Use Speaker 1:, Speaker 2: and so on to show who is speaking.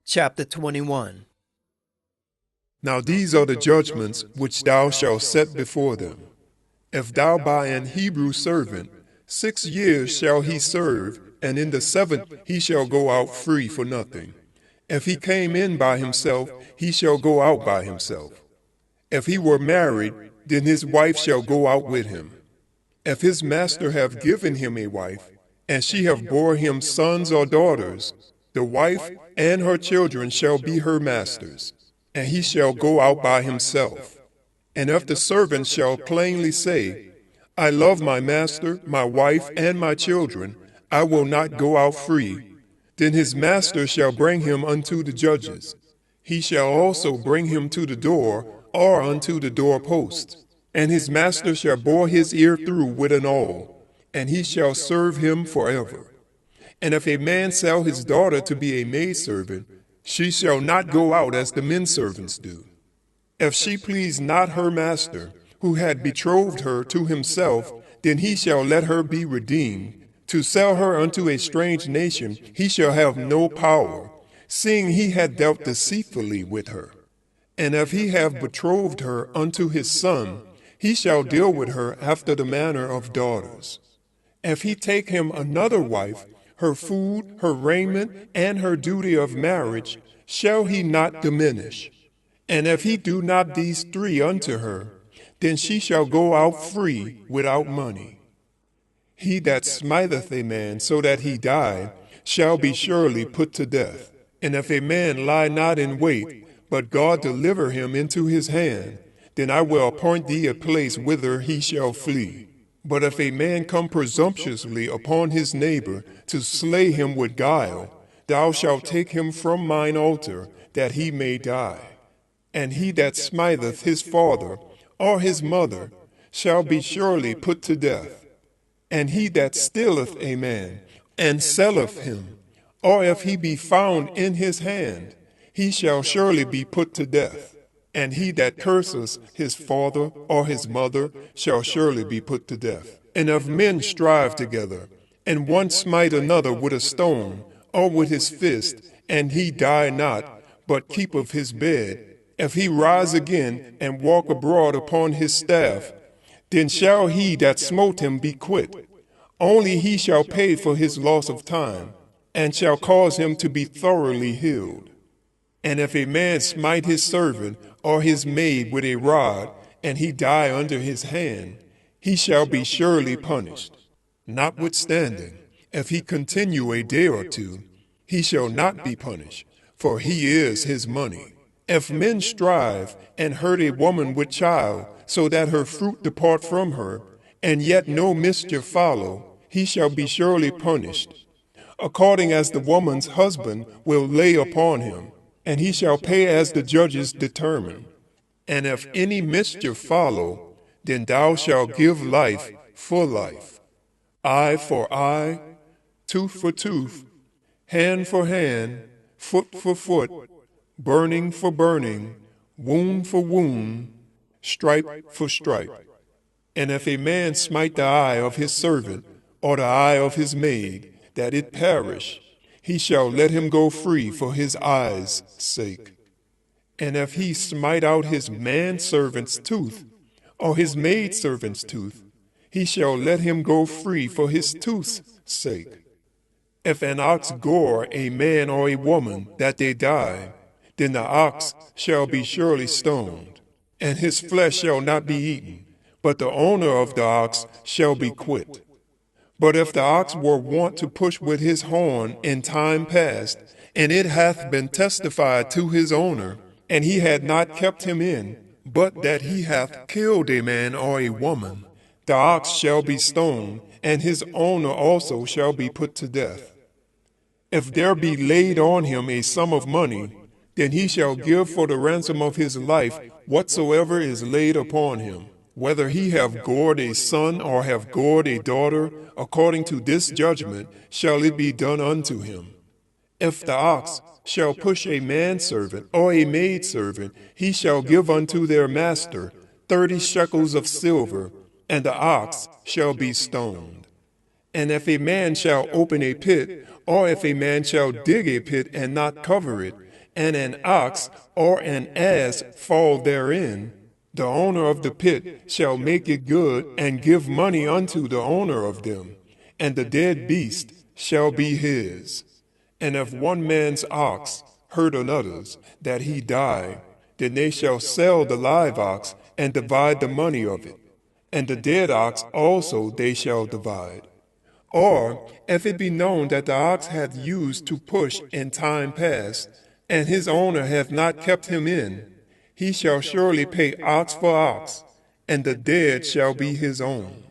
Speaker 1: Chapter 21.
Speaker 2: Now these are the judgments which thou shalt set before them. If thou buy an Hebrew servant, 6 years shall he serve, and in the 7th he shall go out free for nothing. If he came in by himself, he shall go out by himself. If he were married, then his wife shall go out with him. If his master have given him a wife, and she have bore him sons or daughters, the wife and her children shall be her master's, and he shall go out by himself. And if the servant shall plainly say, I love my master, my wife, and my children, I will not go out free, then his master shall bring him unto the judges. He shall also bring him to the door, or unto the doorpost. And his master shall bore his ear through with an awl, and he shall serve him forever. And if a man sell his daughter to be a maidservant, she shall not go out as the men servants do. If she please not her master, who had betrothed her to himself, then he shall let her be redeemed. To sell her unto a strange nation he shall have no power, seeing he had dealt deceitfully with her. And if he have betrothed her unto his son, he shall deal with her after the manner of daughters. If he take him another wife, her food, her raiment, and her duty of marriage shall he not diminish. And if he do not these 3 unto her, then she shall go out free without money. He that smiteth a man so that he die shall be surely put to death. And if a man lie not in wait, but God deliver him into his hand, then I will appoint thee a place whither he shall flee. But if a man come presumptuously upon his neighbor to slay him with guile, thou shalt take him from mine altar, that he may die. And he that smiteth his father or his mother shall be surely put to death. And he that stealeth a man and selleth him, or if he be found in his hand, he shall surely be put to death. And he that curses his father or his mother shall surely be put to death. And if men strive together, and one smite another with a stone, or with his fist, and he die not, but keepeth his bed, if he rise again and walk abroad upon his staff, then shall he that smote him be quit. Only he shall pay for his loss of time, and shall cause him to be thoroughly healed. And if a man smite his servant or his maid with a rod, and he die under his hand, he shall be surely punished. Notwithstanding, if he continue a day or 2, he shall not be punished, for he is his money. If men strive and hurt a woman with child, so that her fruit depart from her, and yet no mischief follow, he shall be surely punished, according as the woman's husband will lay upon him, and he shall pay as the judges determine. And if any mischief follow, then thou shalt give life for life, eye for eye, tooth for tooth, hand for hand, foot for foot, burning for burning, wound for wound, stripe for stripe. And if a man smite the eye of his servant, or the eye of his maid, that it perish, he shall let him go free for his eye's sake. And if he smite out his manservant's tooth, or his maidservant's tooth, he shall let him go free for his tooth's sake. If an ox gore a man or a woman that they die, then the ox shall be surely stoned, and his flesh shall not be eaten, but the owner of the ox shall be quit. But if the ox were wont to push with his horn in time past, and it hath been testified to his owner, and he had not kept him in, but that he hath killed a man or a woman, the ox shall be stoned, and his owner also shall be put to death. If there be laid on him a sum of money, then he shall give for the ransom of his life whatsoever is laid upon him. Whether he have gored a son or have gored a daughter, according to this judgment shall it be done unto him. If the ox shall push a manservant or a maidservant, he shall give unto their master 30 shekels of silver, and the ox shall be stoned. And if a man shall open a pit, or if a man shall dig a pit and not cover it, and an ox or an ass fall therein, the owner of the pit shall make it good and give money unto the owner of them, and the dead beast shall be his. And if one man's ox hurt another's, that he die, then they shall sell the live ox and divide the money of it, and the dead ox also they shall divide. Or, if it be known that the ox hath used to push in time past, and his owner hath not kept him in, he shall surely pay ox for ox, and the dead shall be his own.